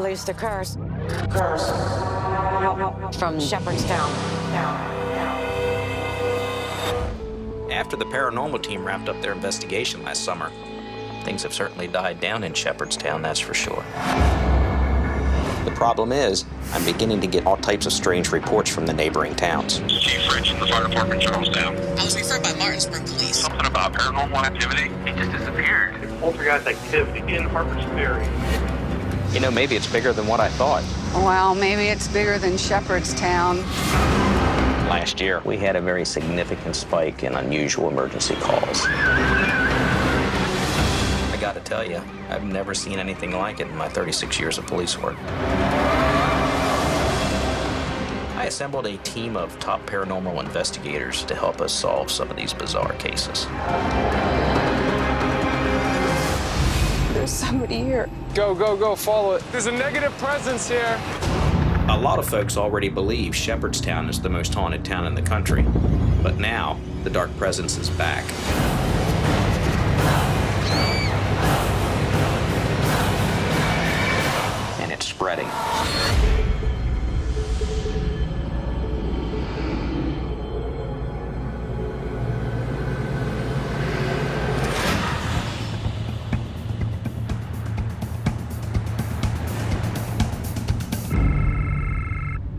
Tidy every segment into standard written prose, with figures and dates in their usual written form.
released a curse. From Shepherdstown. After the paranormal team wrapped up their investigation last summer, things have certainly died down in Shepherdstown, that's for sure. The problem is, I'm beginning to get all types of strange reports from the neighboring towns. Chief Rich from the fire department, Shepherdstown. I was referred by Martinsburg Police. Something about paranormal activity? He just disappeared. Poltergeist activity in Harper's Ferry. You know, maybe it's bigger than what I thought. Well, maybe it's bigger than Shepherdstown. Last year, we had a very significant spike in unusual emergency calls. I gotta tell you, I've never seen anything like it in my 36 years of police work. I assembled a team of top paranormal investigators to help us solve some of these bizarre cases. There's somebody here. Go, follow it. There's a negative presence here. A lot of folks already believe Shepherdstown is the most haunted town in the country, but now the dark presence is back. And it's spreading.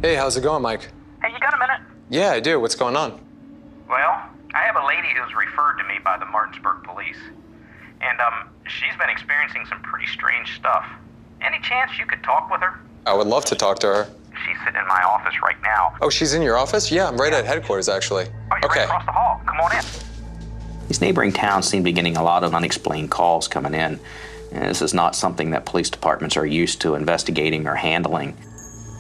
Hey, how's it going, Mike? Hey, you got a minute? Yeah, I do. What's going on? Well, I have a lady who's referred to me by the Martinsburg police. And, she's been experiencing some pretty strange stuff. Any chance you could talk with her? I would love to talk to her. She's sitting in my office right now. Oh, she's in your office? Yeah, I'm right at headquarters, actually. Oh, you're Okay. right across the hall. Come on in. These neighboring towns seem to be getting a lot of unexplained calls coming in. And this is not something that police departments are used to investigating or handling.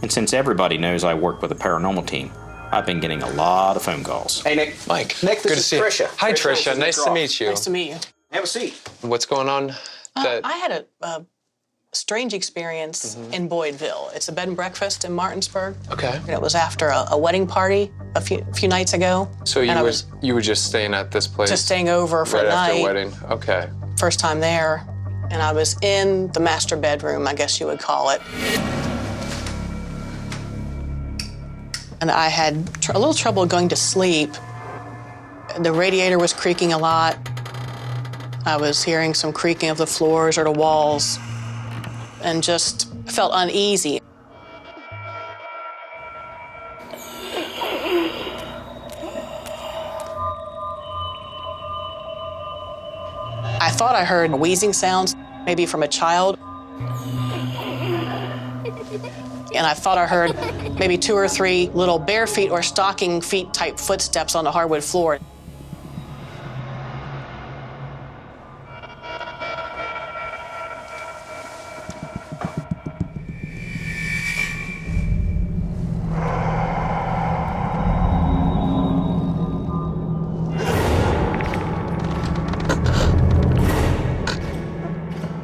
And since everybody knows I work with a paranormal team, I've been getting a lot of phone calls. Hey, Nick. Mike, Nick, good this to see is you. Tricia. Hi, Tricia, Tricia. Nice to meet you. Nice to meet you. Have a seat. What's going on? I had a strange experience in Boydville. It's a bed and breakfast in Martinsburg. Okay. And it was after a wedding party a few nights ago. So you were just staying at this place? Just staying over for right a after night. wedding. Okay. First time there. And I was in the master bedroom, I guess you would call it. And I had a little trouble going to sleep. The radiator was creaking a lot. I was hearing some creaking of the floors or the walls and just felt uneasy. I thought I heard wheezing sounds, maybe from a child. And I thought I heard maybe 2 or 3 little bare feet or stocking feet type footsteps on the hardwood floor.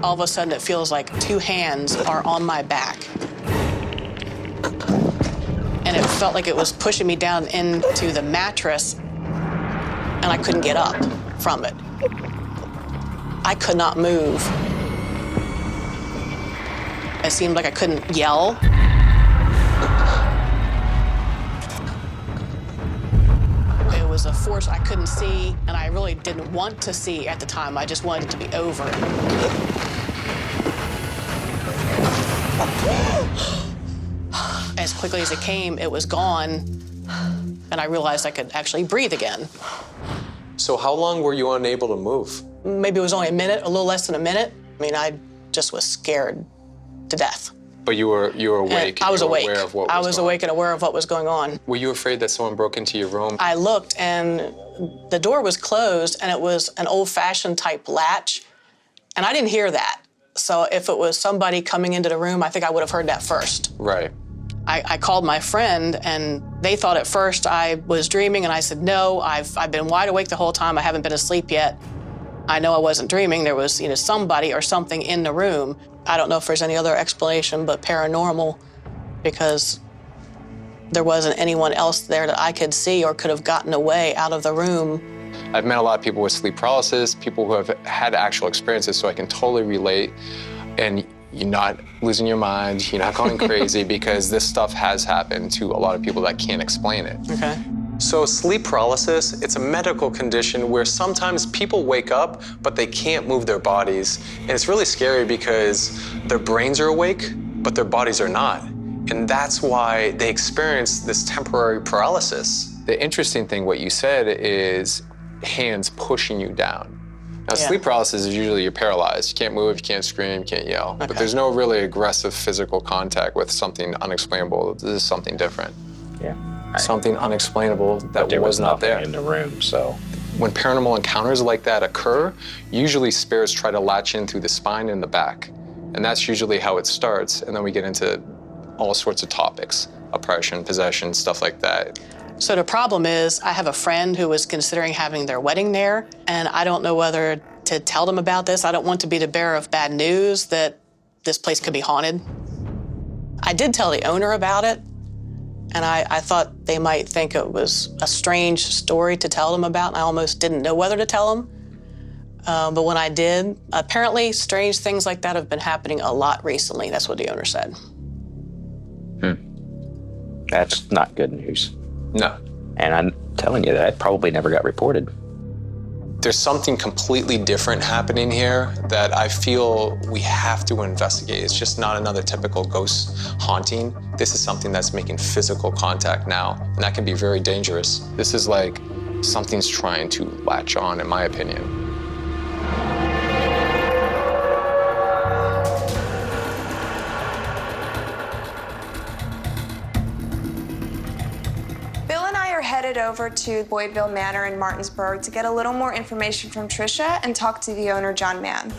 All of a sudden, it feels like 2 hands are on my back. And it felt like it was pushing me down into the mattress, and I couldn't get up from it. I could not move. It seemed like I couldn't yell. It was a force I couldn't see, and I really didn't want to see at the time. I just wanted it to be over. As quickly as it came, it was gone, and I realized I could actually breathe again. So how long were you unable to move? Maybe it was only a minute, a little less than a minute. I mean, I just was scared to death. But you were awake. I was you were awake. Aware of what I was was going awake and aware of what was going on. Were you afraid that someone broke into your room? I looked, and the door was closed, and it was an old-fashioned type latch, and I didn't hear that. So if it was somebody coming into the room, I think I would have heard that first. Right. I called my friend, and they thought at first I was dreaming, and I said, no, I've been wide awake the whole time. I haven't been asleep yet. I know I wasn't dreaming. There was, somebody or something in the room. I don't know if there's any other explanation but paranormal, because there wasn't anyone else there that I could see or could have gotten away out of the room. I've met a lot of people with sleep paralysis, people who have had actual experiences, so I can totally relate. And you're not losing your mind, you're not going crazy, because this stuff has happened to a lot of people that can't explain it. Okay. So sleep paralysis, it's a medical condition where sometimes people wake up, but they can't move their bodies. And it's really scary because their brains are awake, but their bodies are not. And that's why they experience this temporary paralysis. The interesting thing, what you said, is hands pushing you down. Now, sleep paralysis is usually you're paralyzed. You can't move, you can't scream, you can't yell. Okay. But there's no really aggressive physical contact with something unexplainable. This is something different. Yeah. Something unexplainable that There was not there. in the room, so. When paranormal encounters like that occur, usually spirits try to latch in through the spine and the back. And that's usually how it starts. And then we get into all sorts of topics, oppression, possession, stuff like that. So the problem is, I have a friend who was considering having their wedding there, and I don't know whether to tell them about this. I don't want to be the bearer of bad news that this place could be haunted. I did tell the owner about it, and I thought they might think it was a strange story to tell them about, and I almost didn't know whether to tell them. But when I did, apparently strange things like that have been happening a lot recently. That's what the owner said. That's not good news. No. And I'm telling you, that probably never got reported. There's something completely different happening here that I feel we have to investigate. It's just not another typical ghost haunting. This is something that's making physical contact now, and that can be very dangerous. This is like something's trying to latch on, in my opinion. Headed over to Boydville Manor in Martinsburg to get a little more information from Tricia and talk to the owner, John Mann.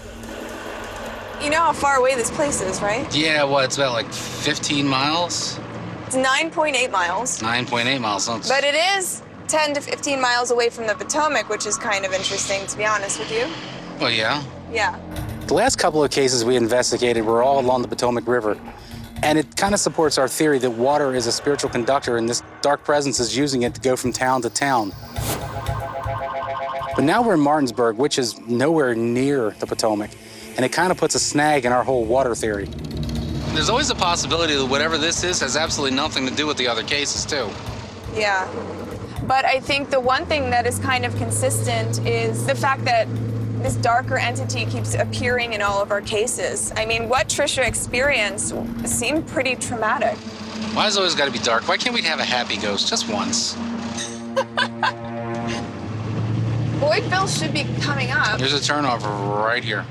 You know how far away this place is, right? Yeah, well, it's about like 15 miles. It's 9.8 miles. 9.8 miles. But it is 10 to 15 miles away from the Potomac, which is kind of interesting, to be honest with you. Oh, yeah? Yeah. The last couple of cases we investigated were all along the Potomac River. And it kind of supports our theory that water is a spiritual conductor and this dark presence is using it to go from town to town. But now we're in Martinsburg, which is nowhere near the Potomac, and it kind of puts a snag in our whole water theory. There's always a possibility that whatever this is has absolutely nothing to do with the other cases, too. Yeah. But I think the one thing that is kind of consistent is the fact that this darker entity keeps appearing in all of our cases. I mean, what Tricia experienced seemed pretty traumatic. Why has it always got to be dark? Why can't we have a happy ghost just once? Boydville should be coming up. There's a turnoff right here.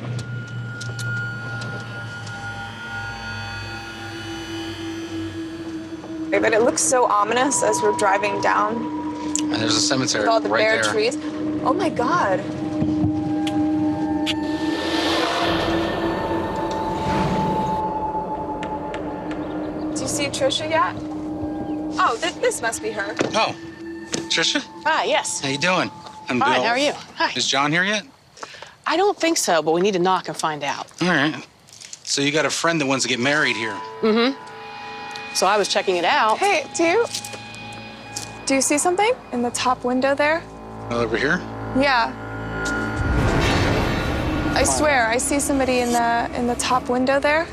But it looks so ominous as we're driving down. And there's a cemetery with all the right bare there. trees. Oh my God. Do you see Tricia yet? Oh, this must be her. Oh, Tricia? Hi, yes. How you doing? I'm Fine, Bill. how are you? Hi. Is John here yet? I don't think so, but we need to knock and find out. All right. So you got a friend that wants to get married here. Mm-hmm. So I was checking it out. Hey, do you see something in the top window there? Oh, over here? Yeah. I swear, I see somebody in the top window there.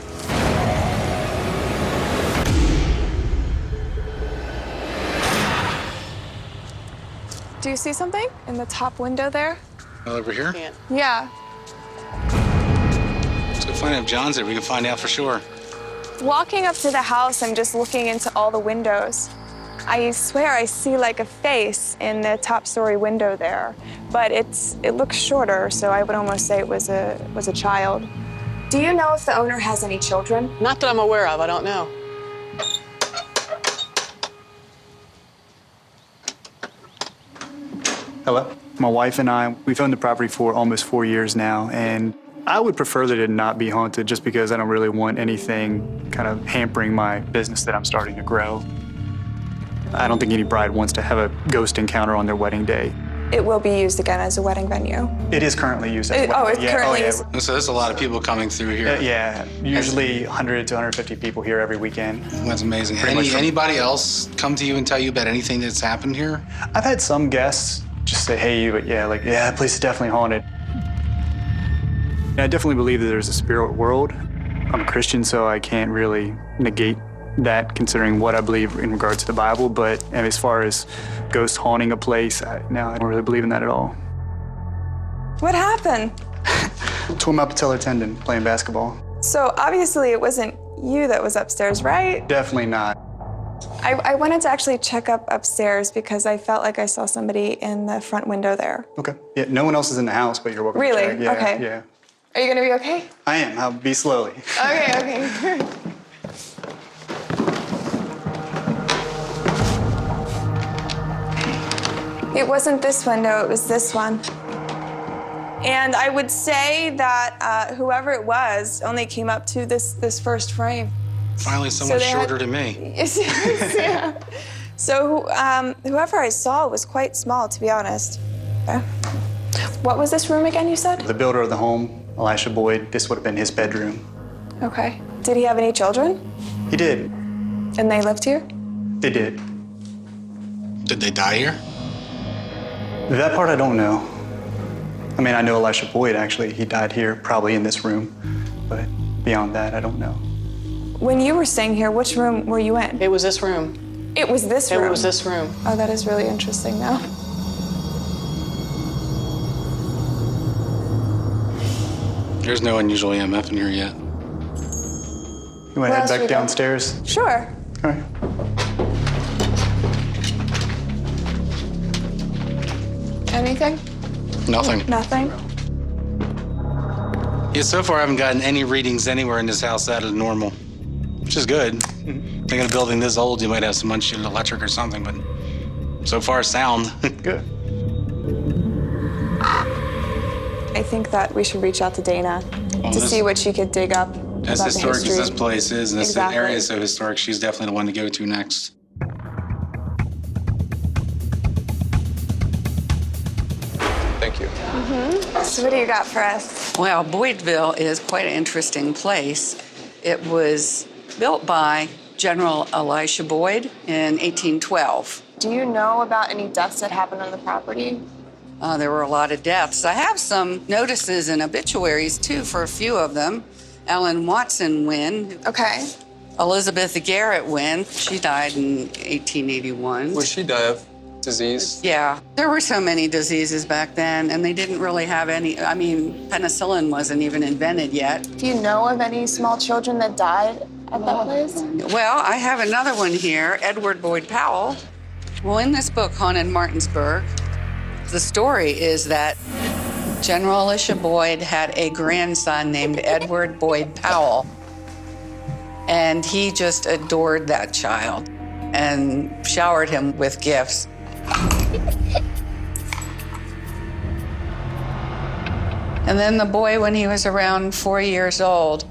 Do you see something in the top window there? Oh, over here? Yeah. Let's go find out if John's there. We can find out for sure. Walking up to the house, I'm just looking into all the windows. I swear I see like a face in the top story window there, but it looks shorter, so I would almost say it was a child. Do you know if the owner has any children? Not that I'm aware of, I don't know. Hello. My wife and I, we've owned the property for almost 4 years now, and I would prefer that it not be haunted just because I don't really want anything kind of hampering my business that I'm starting to grow. I don't think any bride wants to have a ghost encounter on their wedding day. It will be used again as a wedding venue. It is currently used as a wedding. Oh, it's currently yeah. used. So there's a lot of people coming through here. Yeah, usually 100 to 150 people here every weekend. That's amazing. Pretty much from- Anybody else come to you and tell you about anything that's happened here? I've had some guests just say, hey, but yeah, the place is definitely haunted. I definitely believe that there's a spirit world, I'm a Christian, so I can't really negate that considering what I believe in regards to the Bible. But as far as ghosts haunting a place, I don't really believe in that at all. What happened? Tore my patellar tendon playing basketball. So obviously it wasn't you that was upstairs, right? Definitely not. I wanted to actually check up upstairs because I felt like I saw somebody in the front window there. Okay. Yeah, no one else is in the house, but you're welcome to Really? check. Yeah, Okay. Yeah. Are you gonna be okay? I am. I'll be slowly. Okay. It wasn't this window, it was this one. And I would say that whoever it was only came up to this first frame. Finally, someone shorter than me. Yeah. So whoever I saw was quite small, to be honest. What was this room again, you said? The builder of the home, Elisha Boyd, this would have been his bedroom. Okay. Did he have any children? He did. And they lived here? They did. Did they die here? That part I don't know. I mean, I know Elisha Boyd, actually. He died here, probably in this room. But beyond that, I don't know. When you were staying here, which room were you in? It was this room. It was this room? It was this room. Oh, that is really interesting now. There's no unusual EMF in here yet. You want to head back downstairs? Sure. All right. Anything? Nothing. Nothing? Yeah, so far I haven't gotten any readings anywhere in this house out of normal, which is good. I think in a building this old, you might have some unshielded electric or something, but so far sound. Good. I think that we should reach out to Dana to see what she could dig up. As about historic the as history. this place is, and this Exactly. area is so historic, she's definitely the one to go to next. Thank you. So what do you got for us? Well, Boydville is quite an interesting place. It was built by General Elisha Boyd in 1812. Do you know about any deaths that happened on the property? There were a lot of deaths. I have some notices and obituaries, too, for a few of them. Ellen Watson Wynn. Okay. Elizabeth Garrett Wynn. She died in 1881. Would she die of disease? Yeah. There were so many diseases back then, and they didn't really have any. I mean, penicillin wasn't even invented yet. Do you know of any small children that died at that place? Well, I have another one here, Edward Boyd Powell. Well, in this book, Haunted Martinsburg, the story is that General Elisha Boyd had a grandson named Edward Boyd Powell, and he just adored that child and showered him with gifts. And then the boy, when he was around 4 years old,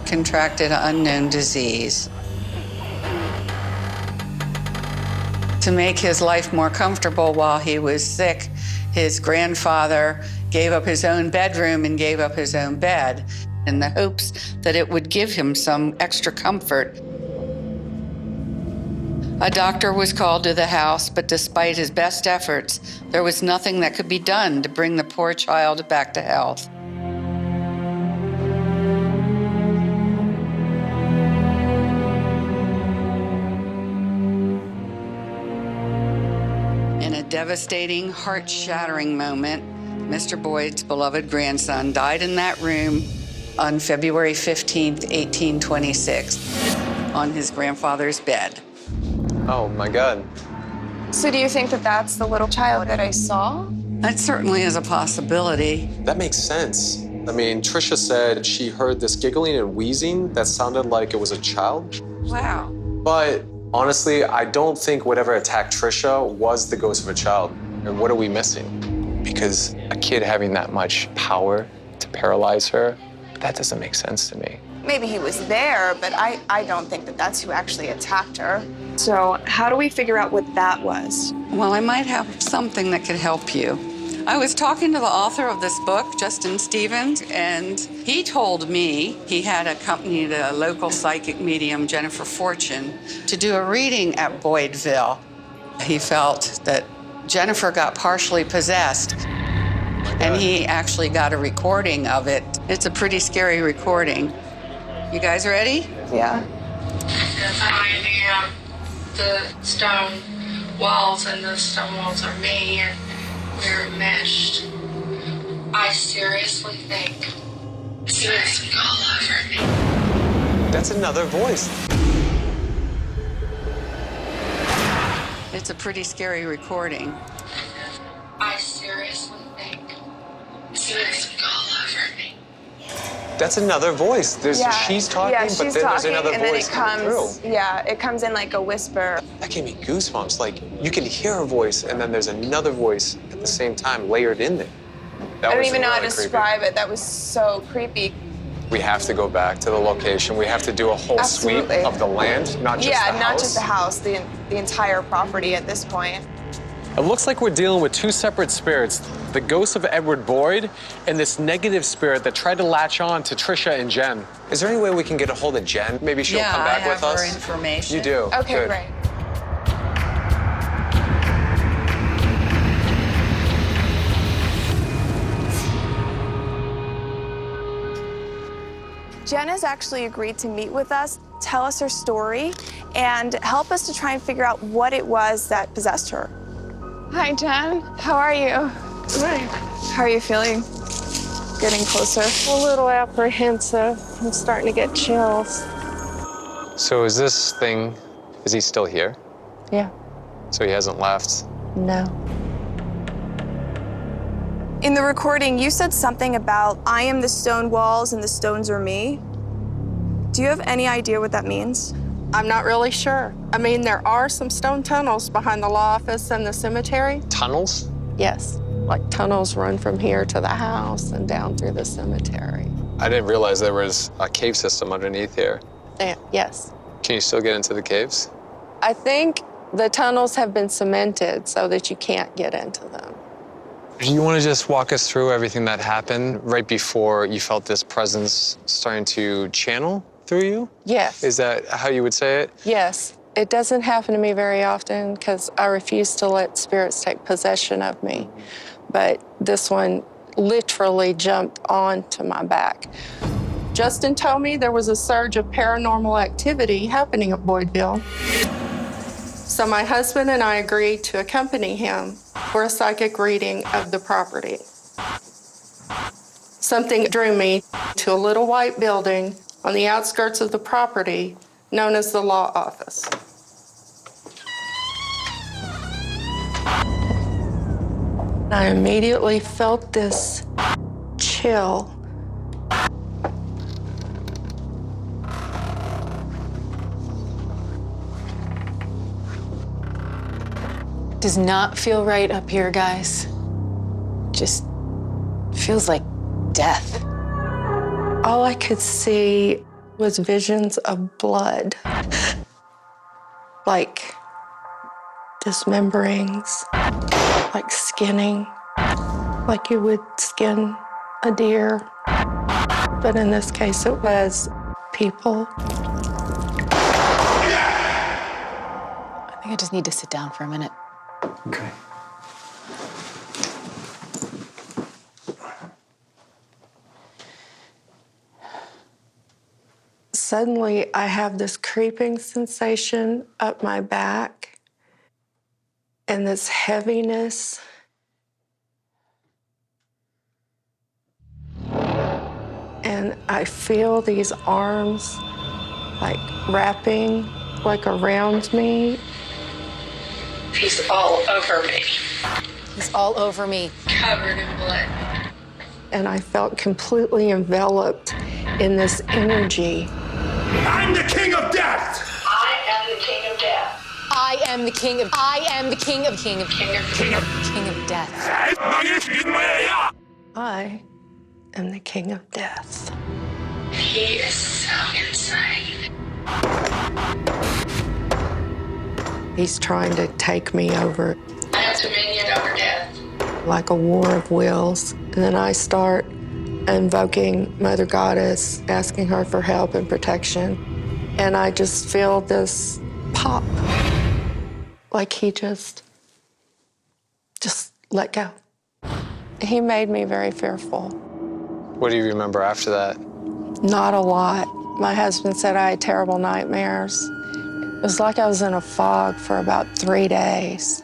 contracted an unknown disease. To make his life more comfortable while he was sick, his grandfather gave up his own bedroom and gave up his own bed in the hopes that it would give him some extra comfort. A doctor was called to the house, but despite his best efforts, there was nothing that could be done to bring the poor child back to health. In a devastating, heart-shattering moment, Mr. Boyd's beloved grandson died in that room on February 15th, 1826, on his grandfather's bed. Oh my God. So do you think that that's the little child that I saw? That certainly is a possibility. That makes sense. I mean, Trisha said she heard this giggling and wheezing that sounded like it was a child. Wow. But honestly, I don't think whatever attacked Trisha was the ghost of a child. And what are we missing? Because a kid having that much power to paralyze her, that doesn't make sense to me. Maybe he was there, but I don't think that that's who actually attacked her. So how do we figure out what that was? Well, I might have something that could help you. I was talking to the author of this book, Justin Stevens, and he told me he had accompanied a local psychic medium, Jennifer Fortune, to do a reading at Boydville. He felt that Jennifer got partially possessed, and he actually got a recording of it. It's a pretty scary recording. You guys ready? Yeah. I am the stone walls, and the stone walls are me, and we're enmeshed. I seriously think it's all over me. That's another voice. It's a pretty scary recording. I seriously think it's all over me. That's another voice. She's talking, she's but then there's another and then voice it coming comes, through. Yeah, it comes in like a whisper. That gave me goosebumps. Like, you can hear a voice, and then there's another voice at the same time layered in there. I don't even know how to describe it. That was so creepy. We have to go back to the location. We have to do a whole sweep of the land, not just the house. Yeah, not just the house, the entire property at this point. It looks like we're dealing with two separate spirits, the ghost of Edward Boyd and this negative spirit that tried to latch on to Trisha and Jen. Is there any way we can get a hold of Jen? Maybe she'll come back with us? Yeah, I have her information. You do? Okay, Good. great. Jen has actually agreed to meet with us, tell us her story, and help us to try and figure out what it was that possessed her. Hi, Jen. How are you? Good. How are you feeling? Getting closer? A little apprehensive. I'm starting to get chills. So is this thing, is he still here? Yeah. So he hasn't left? No. In the recording, you said something about, I am the stone walls and the stones are me. Do you have any idea what that means? I'm not really sure. I mean, there are some stone tunnels behind the law office and the cemetery. Tunnels? Yes. Like tunnels run from here to the house and down through the cemetery. I didn't realize there was a cave system underneath here. Yes. Can you still get into the caves? I think the tunnels have been cemented so that you can't get into them. Do you want to just walk us through everything that happened right before you felt this presence starting to channel through you? Yes. Is that how you would say it? Yes. It doesn't happen to me very often because I refuse to let spirits take possession of me. But this one literally jumped onto my back. Justin told me there was a surge of paranormal activity happening at Boydville. So my husband and I agreed to accompany him for a psychic reading of the property. Something drew me to a little white building on the outskirts of the property known as the law office. I immediately felt this chill. Does not feel right up here, guys. Just feels like death. All I could see was visions of blood. Like dismemberings, like skinning, like you would skin a deer. But in this case, it was people. I think I just need to sit down for a minute. Okay. Suddenly, I have this creeping sensation up my back and this heaviness. And I feel these arms like wrapping like around me. He's all over me. He's all over me. Covered in blood. And I felt completely enveloped in this energy. I'm the king of death! I am the king of death. I am the king of death. I am the king of death. I am the king of death. He is so insane. He's trying to take me over. I have dominion over death. Like a war of wills. And then I start invoking Mother Goddess, asking her for help and protection. And I just feel this pop. Like he just let go. He made me very fearful. What do you remember after that? Not a lot. My husband said I had terrible nightmares. It was like I was in a fog for about 3 days.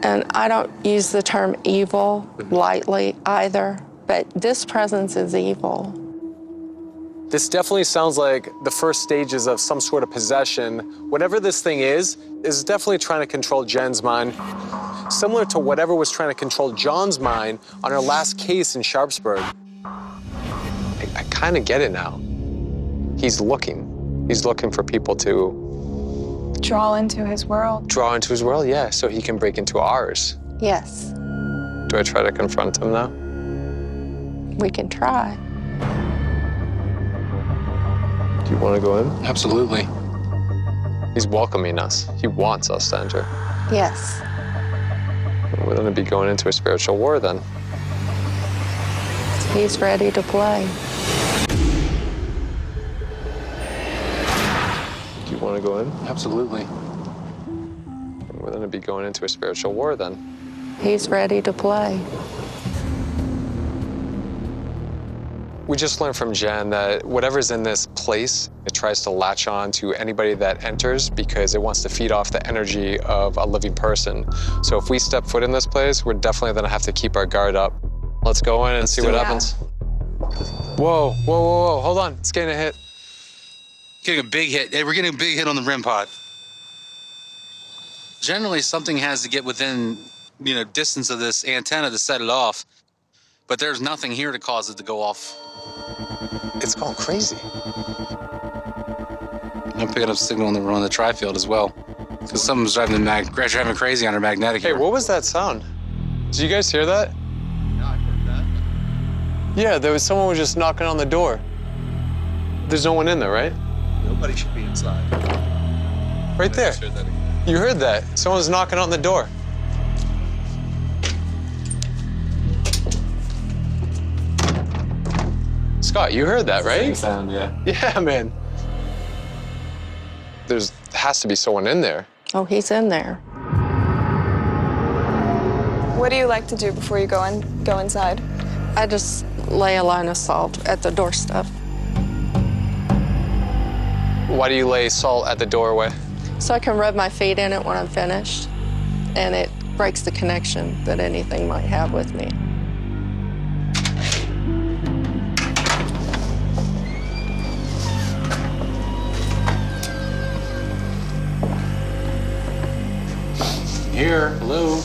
And I don't use the term evil lightly either, but this presence is evil. This definitely sounds like the first stages of some sort of possession. Whatever this thing is definitely trying to control Jen's mind, similar to whatever was trying to control John's mind on our last case in Sharpsburg. I kind of get it now. He's looking. He's looking for people to Draw into his world. draw into his world, yeah, so he can break into ours. Yes, Do I try to confront him now? we can try. Do you want to go in? Absolutely. He's welcoming us. He wants us to enter. Yes. We're going to be going into a spiritual war then. He's ready to play. Do you want to go in? Absolutely. We're going to be going into a spiritual war then. He's ready to play. We just learned from Jen that whatever's in this place, it tries to latch on to anybody that enters because it wants to feed off the energy of a living person. So if we step foot in this place, we're definitely gonna have to keep our guard up. Let's go in and see what happens. Whoa, whoa, whoa, whoa, hold on, it's getting a hit. Getting a big hit. Hey, we're getting a big hit on the rim pod. Generally, something has to get within, distance of this antenna to set it off. But there's nothing here to cause it to go off. It's going crazy. I'm picking up signal on the tri-field as well. Because someone's driving crazy on her magnetic Hey, here. what was that sound? Did you guys hear that? Yeah, I heard that. Yeah, there was someone was just knocking on the door. There's no one in there, right? Nobody should be inside. Right there. You heard that. Someone's knocking on the door. Scott, you heard that, right? Same sound, yeah. Yeah, man. Has to be someone in there. Oh, he's in there. What do you like to do before you go inside? I just lay a line of salt at the doorstep. Why do you lay salt at the doorway? So I can rub my feet in it when I'm finished, and it breaks the connection that anything might have with me. Here, hello.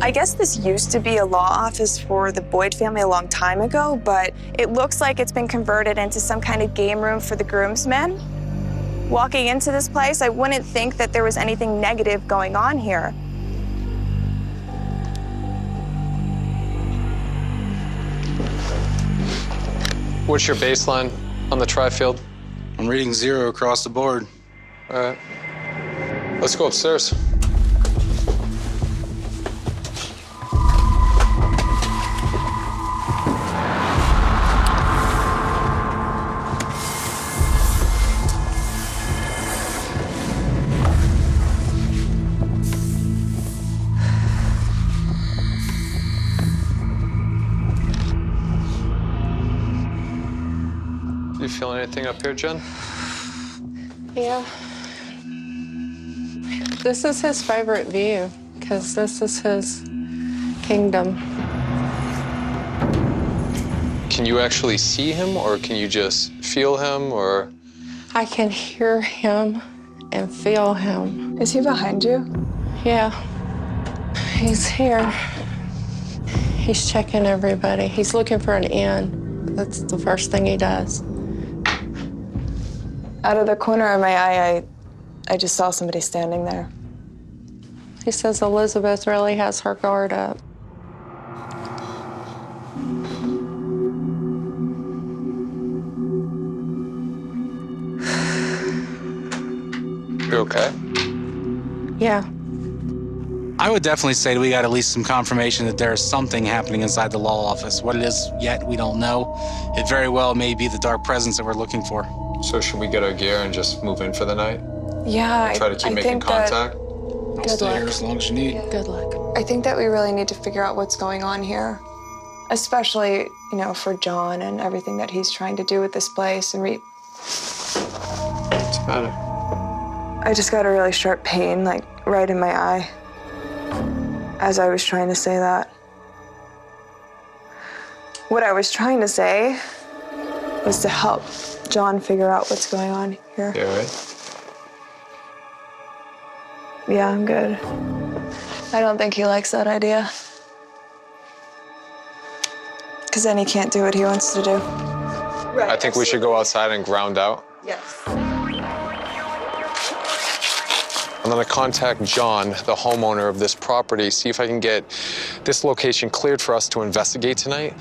I guess this used to be a law office for the Boyd family a long time ago, but it looks like it's been converted into some kind of game room for the groomsmen. Walking into this place, I wouldn't think that there was anything negative going on here. What's your baseline on the tri-field? I'm reading 0 across the board. All right. Let's go upstairs. You feel anything up here, Jen? Yeah. This is his favorite view, because this is his kingdom. Can you actually see him, or can you just feel him, or? I can hear him and feel him. Is he behind you? Yeah. He's here. He's checking everybody. He's looking for an inn. That's the first thing he does. Out of the corner of my eye, I just saw somebody standing there. He says Elizabeth really has her guard up. You okay? Yeah. I would definitely say that we got at least some confirmation that there is something happening inside the law office. What it is yet, we don't know. It very well may be the dark presence that we're looking for. So should we get our gear and just move in for the night? Yeah, Try to keep I making think that- contact? I'll stay here as long as you need. Good luck. I think that we really need to figure out what's going on here. especially, you know, for John and everything that he's trying to do with this place. And What's the matter? I just got a really sharp pain, like right in my eye, as I was trying to say that. What I was trying to say was to help John figure out what's going on here. You all right? Yeah, I'm good. I don't think he likes that idea. Because then he can't do what he wants to do. Right. I think we should go outside and ground out. Yes. I'm gonna contact John, the homeowner of this property, see if I can get this location cleared for us to investigate tonight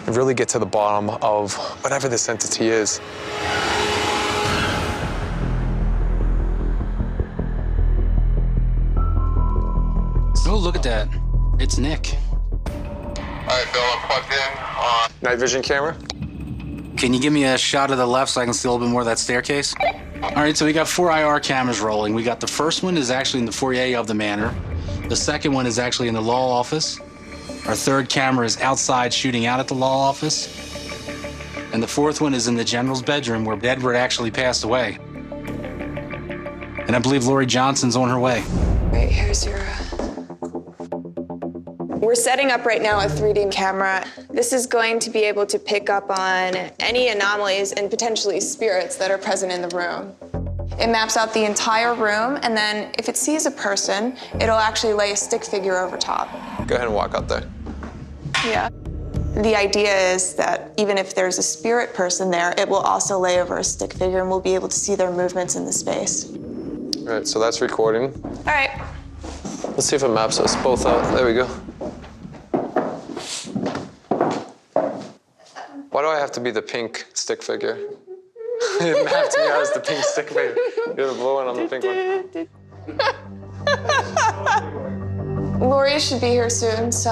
and really get to the bottom of whatever this entity is. Oh, look at that. It's Nick. All right, Bill, I'm plugged in. Night vision camera? Can you give me a shot of the left so I can see a little bit more of that staircase? All right, so we got 4 IR cameras rolling. We got the first one is actually in the foyer of the manor. The second one is actually in the law office. Our third camera is outside shooting out at the law office. And the fourth one is in the general's bedroom where Edward actually passed away. And I believe Lori Johnson's on her way. Right, here's your... We're setting up right now a 3D camera. This is going to be able to pick up on any anomalies and potentially spirits that are present in the room. It maps out the entire room, and then if it sees a person, it'll actually lay a stick figure over top. Go ahead and walk out there. Yeah. The idea is that even if there's a spirit person there, it will also lay over a stick figure, and we'll be able to see their movements in the space. All right, so that's recording. All right. Let's see if it maps us both out. There we go. Why do I have to be the pink stick figure? It mapped me out as the pink stick figure. You're the blue one, I'm the pink one. Lori should be here soon, so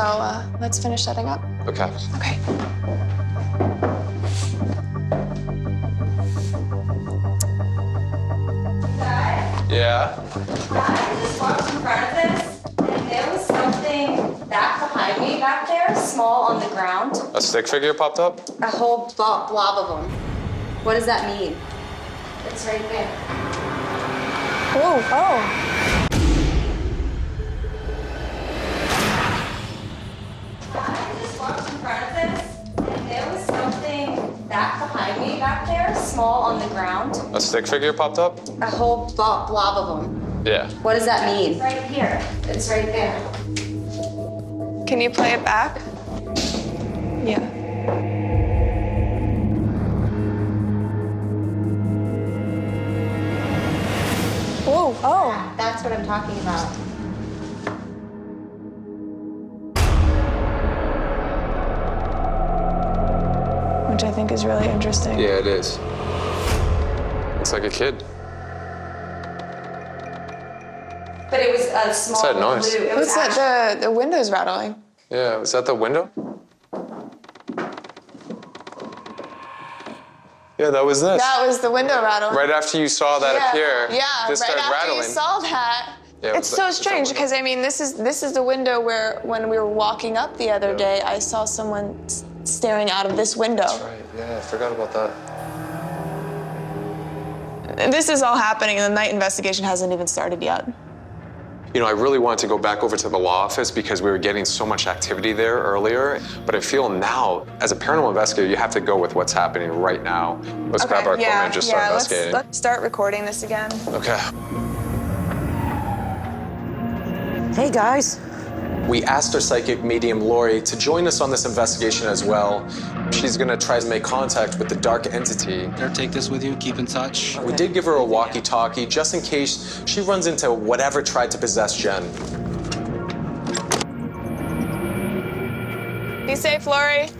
let's finish setting up. Okay. Okay. Yeah? I just walked in front of this, and there was something back behind me back there, small on the ground. A stick figure popped up? A whole blob of them. What does that mean? It's right there. Oh, oh. I just walked in front of this, and there was something back behind me back there, small on the ground. A stick figure popped up? A whole blob of them. Yeah. What does that mean? It's right here. It's right there. Can you play it back? Yeah. Whoa, oh. That's what I'm talking about. Which I think is really interesting. Yeah, it is. It's like a kid. But it was a small What's that noise? blue. It was What's that? The window's rattling. Yeah, was that the window? Yeah, that was this. That was the window rattling. Right after you saw that appear, Yeah, this right started after rattling. you saw that. Yeah, it's so strange because I mean, this is the window where when we were walking up the other day, I saw someone staring out of this window. That's right. Yeah, I forgot about that. And this is all happening, and the night investigation hasn't even started yet. You know, I really wanted to go back over to the law office because we were getting so much activity there earlier. But I feel now, as a paranormal investigator, you have to go with what's happening right now. Let's grab our equipment and just start investigating. Let's start recording this again. Okay. Hey, guys. We asked our psychic medium, Lori, to join us on this investigation as well. She's gonna try to make contact with the dark entity. Better take this with you, keep in touch. We did give her a walkie-talkie just in case she runs into whatever tried to possess Jen. Be safe, Lori.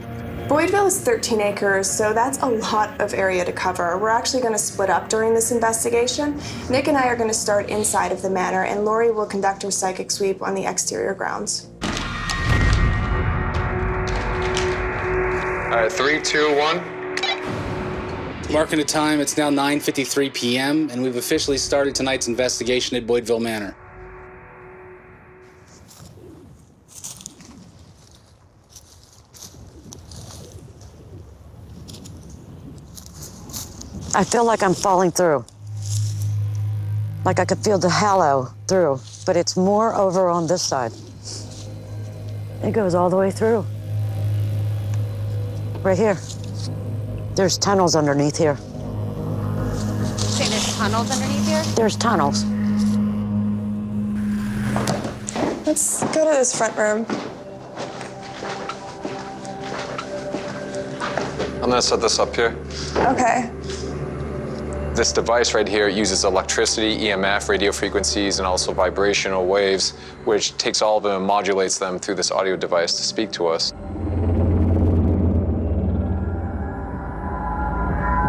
Boydville is 13 acres, so that's a lot of area to cover. We're actually going to split up during this investigation. Nick and I are going to start inside of the manor, and Lori will conduct her psychic sweep on the exterior grounds. All right, 3, 2, 1. Marking the time, it's now 9:53 p.m., and we've officially started tonight's investigation at Boydville Manor. I feel like I'm falling through. Like I could feel the hollow through, but it's more over on this side. It goes all the way through. Right here. There's tunnels underneath here. Say there's tunnels underneath here? There's tunnels. Let's go to this front room. I'm gonna set this up here. Okay. This device right here uses electricity, EMF, radio frequencies, and also vibrational waves, which takes all of them and modulates them through this audio device to speak to us.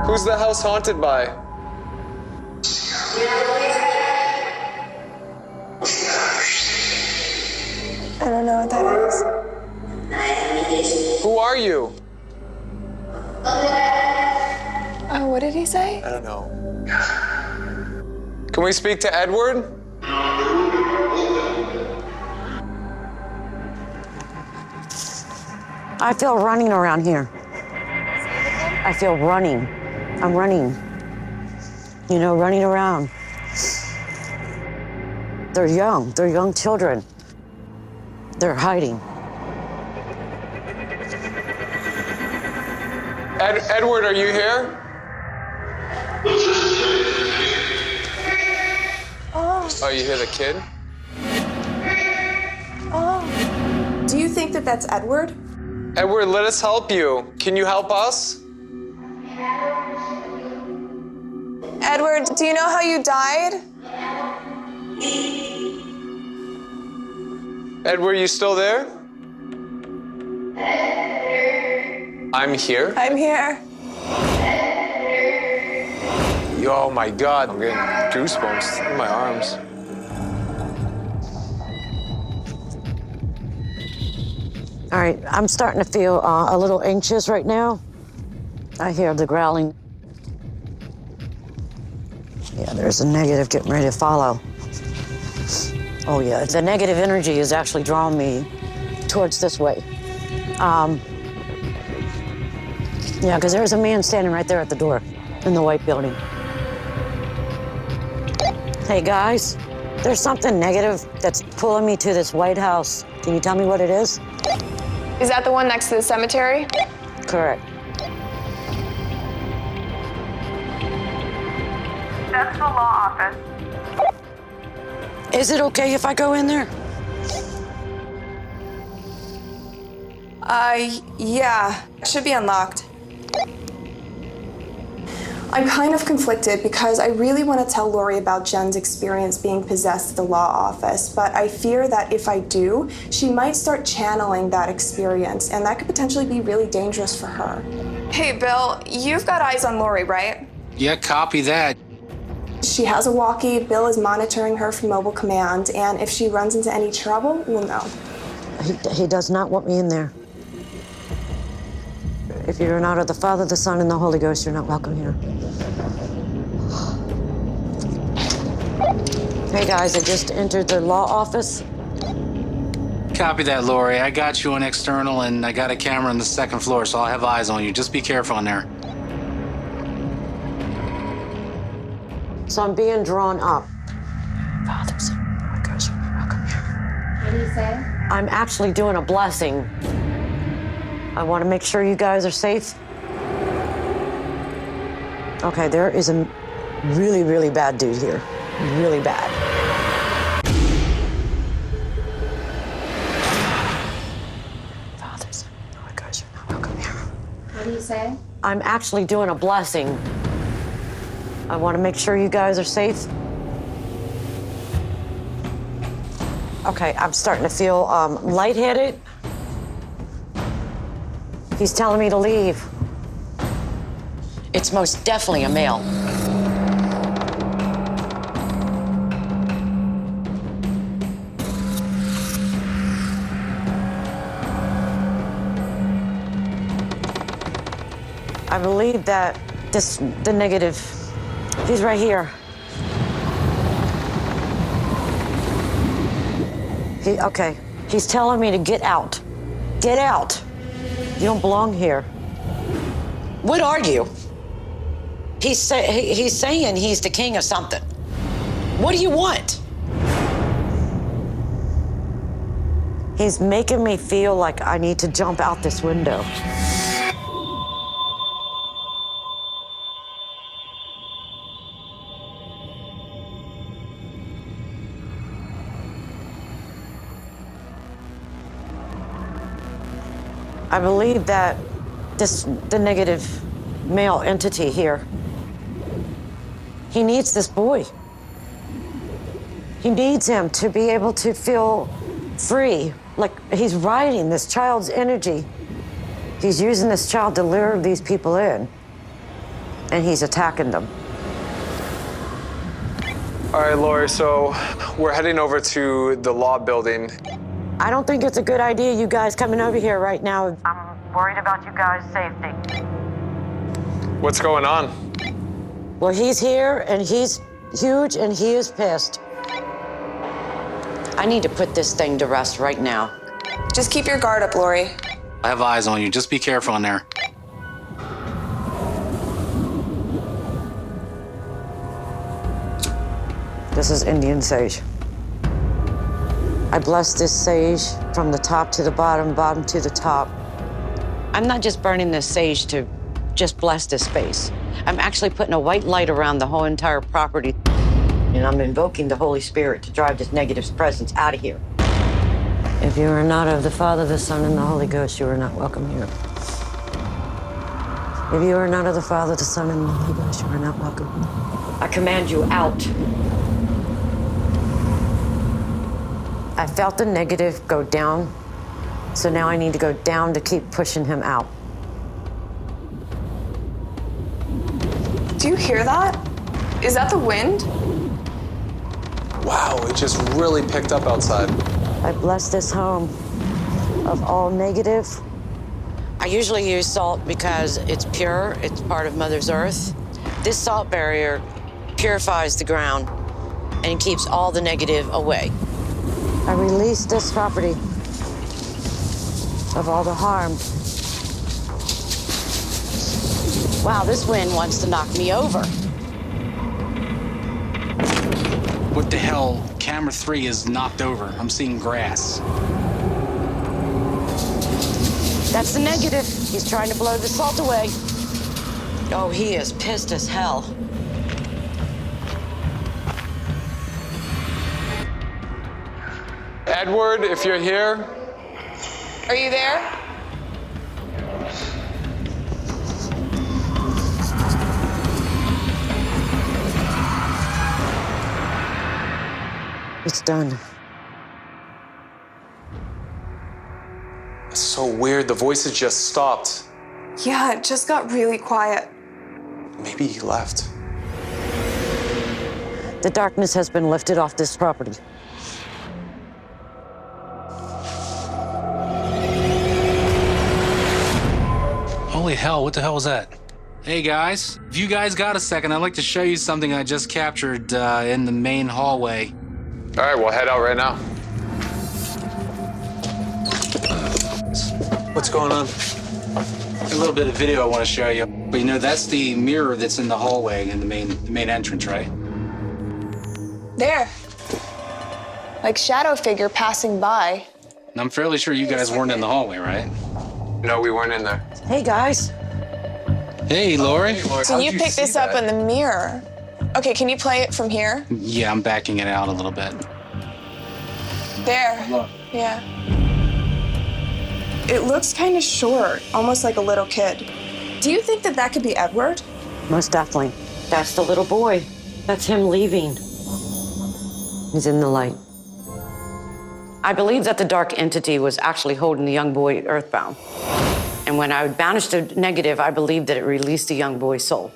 Who's the house haunted by? I don't know what that is. Who are you? Oh, what did he say? I don't know. Can we speak to Edward? I feel running around here. I feel running. I'm running. You know, running around. They're young children. They're hiding. Edward, are you here? Oh, you hear the kid? Oh. Do you think that that's Edward? Edward, let us help you. Can you help us? Edward, do you know how you died? Edward, you still there? I'm here. I'm here. Oh my God, I'm getting goosebumps in my arms. All right, I'm starting to feel a little anxious right now. I hear the growling. Yeah, there's a negative getting ready to follow. Oh yeah, the negative energy is actually drawing me towards this way. Yeah, because there's a man standing right there at the door in the white building. Hey guys, there's something negative that's pulling me to this White House. Can you tell me what it is? Is that the one next to the cemetery? Correct. That's the law office. Is it okay if I go in there? Yeah. It should be unlocked. I'm kind of conflicted because I really want to tell Lori about Jen's experience being possessed at the law office, but I fear that if I do, she might start channeling that experience, and that could potentially be really dangerous for her. Hey, Bill, you've got eyes on Lori, right? Yeah, copy that. She has a walkie, Bill is monitoring her from mobile command, and if she runs into any trouble, we'll know. He does not want me in there. If you're not of the Father, the Son, and the Holy Ghost, you're not welcome here. Hey guys, I just entered the law office. Copy that, Lori. I got you on external, and I got a camera on the second floor, so I'll have eyes on you. Just be careful in there. So I'm being drawn up. Father, Son, Holy Ghost, you're not welcome here. What do you say? I'm actually doing a blessing. I want to make sure you guys are safe. Okay, there is a really, really bad dude here. Really bad. Father, Son, Holy Ghost, you're not welcome here. What do you say? I'm actually doing a blessing. I want to make sure you guys are safe. Okay, I'm starting to feel lightheaded. He's telling me to leave. It's most definitely a male. I believe that the negative, he's right here. Okay, he's telling me to get out. Get out. You don't belong here. What are you? He's saying he's the king of something. What do you want? He's making me feel like I need to jump out this window. I believe that the negative male entity here, he needs this boy. He needs him to be able to feel free, like he's riding this child's energy. He's using this child to lure these people in, and he's attacking them. All right, Lori, so we're heading over to the law building. I don't think it's a good idea you guys coming over here right now. I'm worried about you guys' safety. What's going on? Well, he's here, and he's huge, and he is pissed. I need to put this thing to rest right now. Just keep your guard up, Lori. I have eyes on you. Just be careful in there. This is Indian sage. I bless this sage from the top to the bottom, bottom to the top. I'm not just burning this sage to just bless this space. I'm actually putting a white light around the whole entire property. And I'm invoking the Holy Spirit to drive this negative presence out of here. If you are not of the Father, the Son, and the Holy Ghost, you are not welcome here. If you are not of the Father, the Son, and the Holy Ghost, you are not welcome here. I command you out. I felt the negative go down, so now I need to go down to keep pushing him out. Do you hear that? Is that the wind? Wow, it just really picked up outside. I bless this home of all negative. I usually use salt because it's pure, it's part of Mother's Earth. This salt barrier purifies the ground and keeps all the negative away. I release this property of all the harm. Wow, this wind wants to knock me over. What the hell? Camera 3 is knocked over. I'm seeing grass. That's the negative. He's trying to blow the salt away. Oh, he is pissed as hell. Edward, if you're here. Are you there? It's done. It's so weird. The voices just stopped. Yeah, it just got really quiet. Maybe he left. The darkness has been lifted off this property. Holy hell, what the hell was that? Hey guys, if you guys got a second, I'd like to show you something I just captured in the main hallway. All right, we'll head out right now. What's going on? A little bit of video I want to show you. But you know, that's the mirror that's in the hallway in the main entrance, right? There. Like shadow figure passing by. And I'm fairly sure you guys weren't in the hallway, right? No, we weren't in there. Hey, guys. Hey, Lori. Hey, Lori. So you picked this up in the mirror. Okay, can you play it from here? Yeah, I'm backing it out a little bit. There. Look. Yeah. It looks kind of short, almost like a little kid. Do you think that that could be Edward? Most definitely. That's the little boy. That's him leaving. He's in the light. I believe that the dark entity was actually holding the young boy earthbound. And when I banished the negative, I believe that it released the young boy's soul.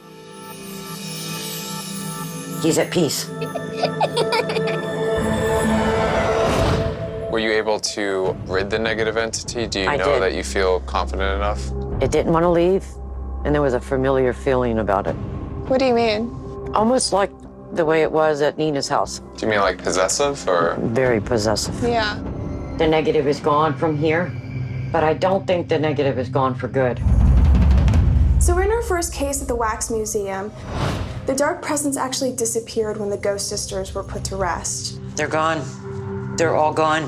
He's at peace. Were you able to rid the negative entity? Do you I know did. that you feel confident enough? It didn't want to leave, and there was a familiar feeling about it. What do you mean? Almost like the way it was at Nina's house. Do you mean like possessive or? Very possessive. Yeah. The negative is gone from here, but I don't think the negative is gone for good. So in our first case at the Wax Museum, the dark presence actually disappeared when the Ghost Sisters were put to rest. They're gone. They're all gone.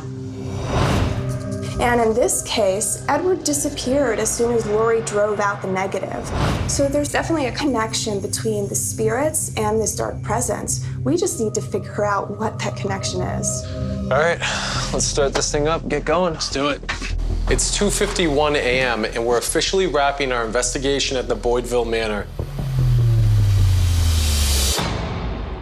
And in this case, Edward disappeared as soon as Lori drove out the negative. So there's definitely a connection between the spirits and this dark presence. We just need to figure out what that connection is. All right, let's start this thing up, get going. Let's do it. It's 2:51 a.m. and we're officially wrapping our investigation at the Boydville Manor.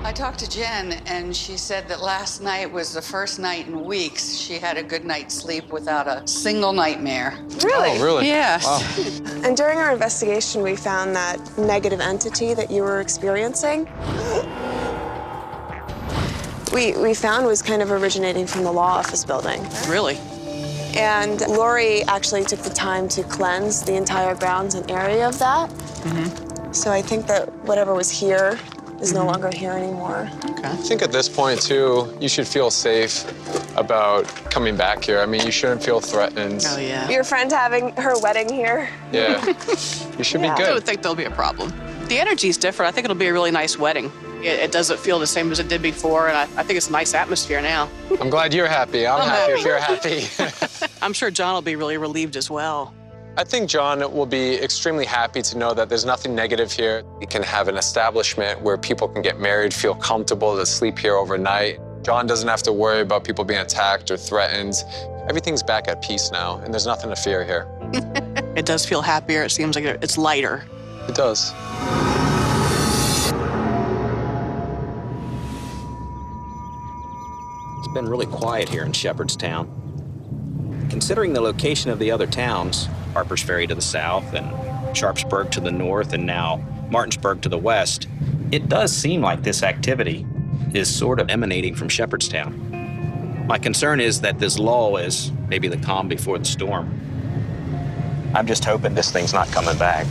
I talked to Jen, and she said that last night was the first night in weeks she had a good night's sleep without a single nightmare. Really? Oh, really? Yes. Wow. And during our investigation, we found that negative entity that you were experiencing. We found was kind of originating from the law office building. Really? And Lori actually took the time to cleanse the entire grounds and area of that. So I think that whatever was here is no longer here anymore. I think at this point, too, you should feel safe about coming back here. I mean, you shouldn't feel threatened. Oh, yeah. Your friend having her wedding here. Yeah, you should be I good. don't think there'll be a problem. The energy's different. I think it'll be a really nice wedding. It doesn't feel the same as it did before, and I think it's a nice atmosphere now. I'm glad you're happy. I'm happy if you're happy. I'm sure John will be really relieved as well. I think John will be extremely happy to know that there's nothing negative here. He can have an establishment where people can get married, feel comfortable to sleep here overnight. John doesn't have to worry about people being attacked or threatened. Everything's back at peace now, and there's nothing to fear here. It does feel happier. It seems like it's lighter. It does. It's been really quiet here in Shepherdstown. Considering the location of the other towns, Harper's Ferry to the south and Sharpsburg to the north and now Martinsburg to the west, it does seem like this activity is sort of emanating from Shepherdstown. My concern is that this lull is maybe the calm before the storm. I'm just hoping this thing's not coming back.